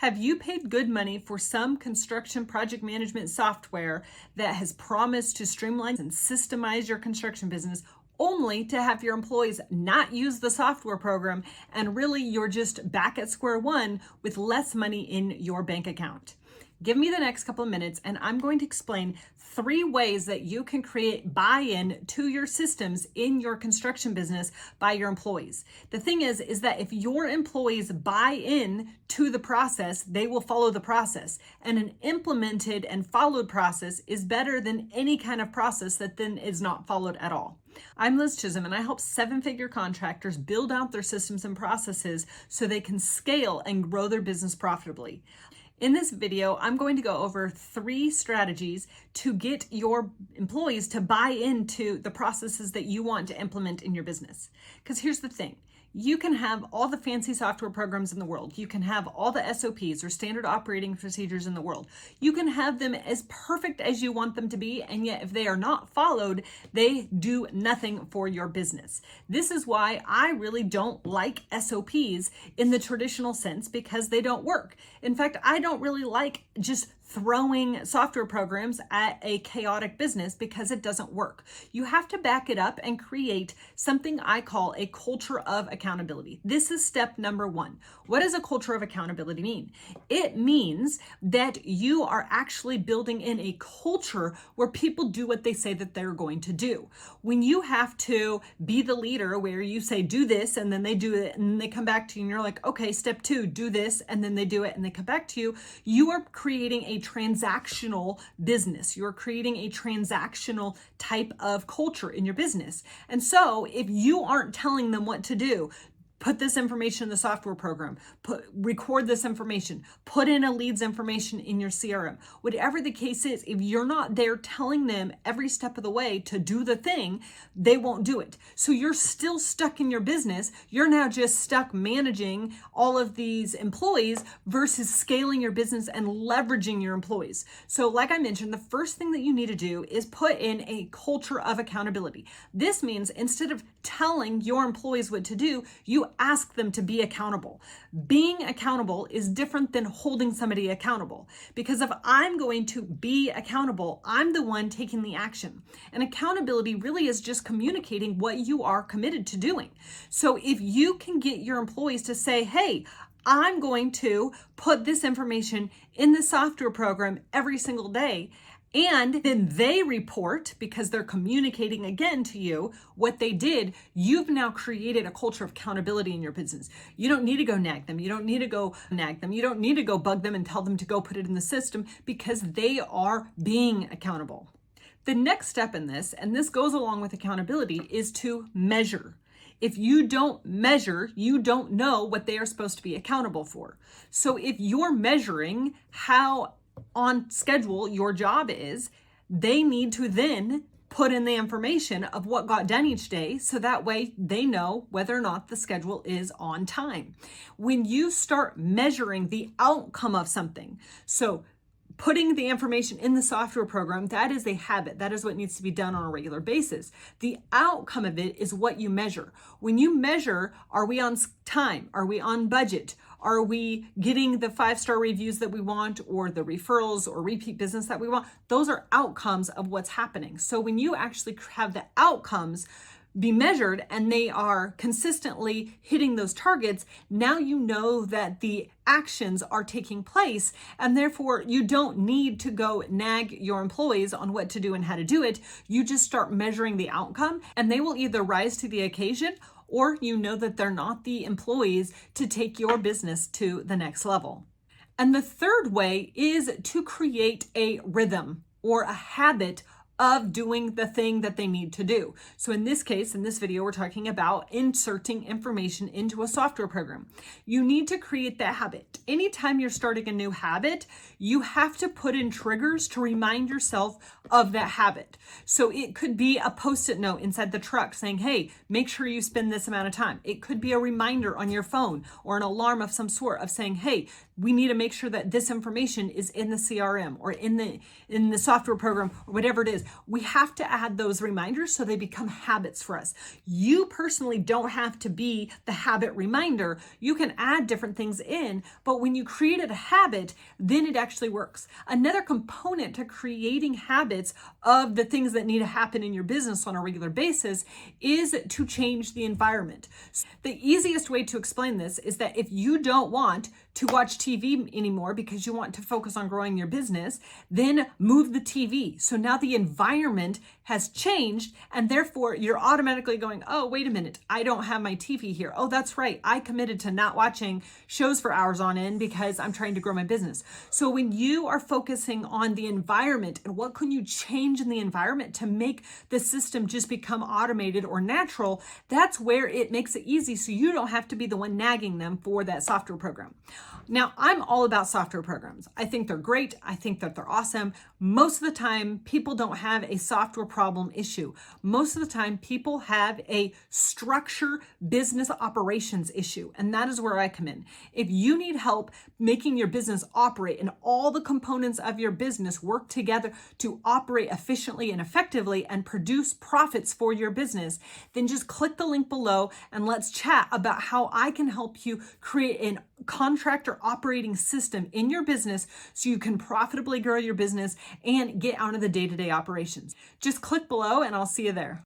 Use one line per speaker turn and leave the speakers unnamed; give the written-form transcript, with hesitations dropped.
Have you paid good money for some construction project management software that has promised to streamline and systemize your construction business, only to have your employees not use the software program and really you're just back at square one with less money in your bank account? Give me the next couple of minutes and I'm going to explain 3 ways that you can create buy-in to your systems in your construction business by your employees. The thing is that if your employees buy in to the process, they will follow the process. And an implemented and followed process is better than any kind of process that then is not followed at all. I'm Liz Chisholm and I help 7-figure contractors build out their systems and processes so they can scale and grow their business profitably. In this video, I'm going to go over 3 strategies to get your employees to buy into the processes that you want to implement in your business. Because here's the thing. You can have all the fancy software programs in the world. You can have all the SOPs or standard operating procedures in the world. You can have them as perfect as you want them to be, and yet if they are not followed, they do nothing for your business. This is why I really don't like SOPs in the traditional sense, because they don't work. In fact, I don't really like just throwing software programs at a chaotic business because it doesn't work. You have to back it up and create something I call a culture of accountability. This is step number 1. What does a culture of accountability mean? It means that you are actually building in a culture where people do what they say that they're going to do. When you have to be the leader where you say, do this, and then they do it, and they come back to you and you're like, okay, step 2, do this, and then they do it and they come back to you, you are creating a transactional business. You're creating a transactional type of culture in your business. And so if you aren't telling them what to do, put this information in the software program, record this information, put in a leads information in your CRM. Whatever the case is, if you're not there telling them every step of the way to do the thing, they won't do it. So you're still stuck in your business. You're now just stuck managing all of these employees versus scaling your business and leveraging your employees. So like I mentioned, the first thing that you need to do is put in a culture of accountability. This means instead of telling your employees what to do, you ask them to be accountable. Being accountable is different than holding somebody accountable, because if I'm going to be accountable, I'm the one taking the action. And accountability really is just communicating what you are committed to doing. So if you can get your employees to say, hey, I'm going to put this information in the software program every single day, and then they report, because they're communicating again to you what they did, you've now created a culture of accountability in your business. You don't need to go nag them. You don't need to go nag them. You don't need to go bug them and tell them to go put it in the system, because they are being accountable. The next step in this, and this goes along with accountability, is to measure. If you don't measure, you don't know what they are supposed to be accountable for. So if you're measuring how on schedule your job is, they need to then put in the information of what got done each day, so that way they know whether or not the schedule is on time. When you start measuring the outcome of something, so putting the information in the software program, that is a habit. That is what needs to be done on a regular basis. The outcome of it is what you measure. When you measure, are we on time? Are we on budget? Are we getting the 5-star reviews that we want, or the referrals or repeat business that we want? Those are outcomes of what's happening. So when you actually have the outcomes be measured and they are consistently hitting those targets, now you know that the actions are taking place, and therefore you don't need to go nag your employees on what to do and how to do it. You just start measuring the outcome, and they will either rise to the occasion, or you know that they're not the employees to take your business to the next level. And the third way is to create a rhythm or a habit of doing the thing that they need to do. So in this case, in this video, we're talking about inserting information into a software program. You need to create that habit. Anytime you're starting a new habit, you have to put in triggers to remind yourself of that habit. So it could be a post-it note inside the truck saying, hey, make sure you spend this amount of time. It could be a reminder on your phone or an alarm of some sort of saying, hey, we need to make sure that this information is in the CRM or in the software program or whatever it is. We have to add those reminders so they become habits for us. You personally don't have to be the habit reminder. You can add different things in, but when you created a habit, then it actually works. Another component to creating habits of the things that need to happen in your business on a regular basis is to change the environment. The easiest way to explain this is that if you don't want to watch TV anymore because you want to focus on growing your business, then move the TV. So now the environment has changed, and therefore you're automatically going, oh, wait a minute, I don't have my TV here. Oh, that's right, I committed to not watching shows for hours on end because I'm trying to grow my business. So when you are focusing on the environment and what can you change in the environment to make the system just become automated or natural, that's where it makes it easy so you don't have to be the one nagging them for that software program. Now, I'm all about software programs. I think they're great. I think that they're awesome. Most of the time, people don't have a software problem issue. Most of the time, people have a structure business operations issue, and that is where I come in. If you need help making your business operate and all the components of your business work together to operate efficiently and effectively and produce profits for your business, then just click the link below and let's chat about how I can help you create an contractor operating system in your business so you can profitably grow your business and get out of the day-to-day operations. Just click below and I'll see you there.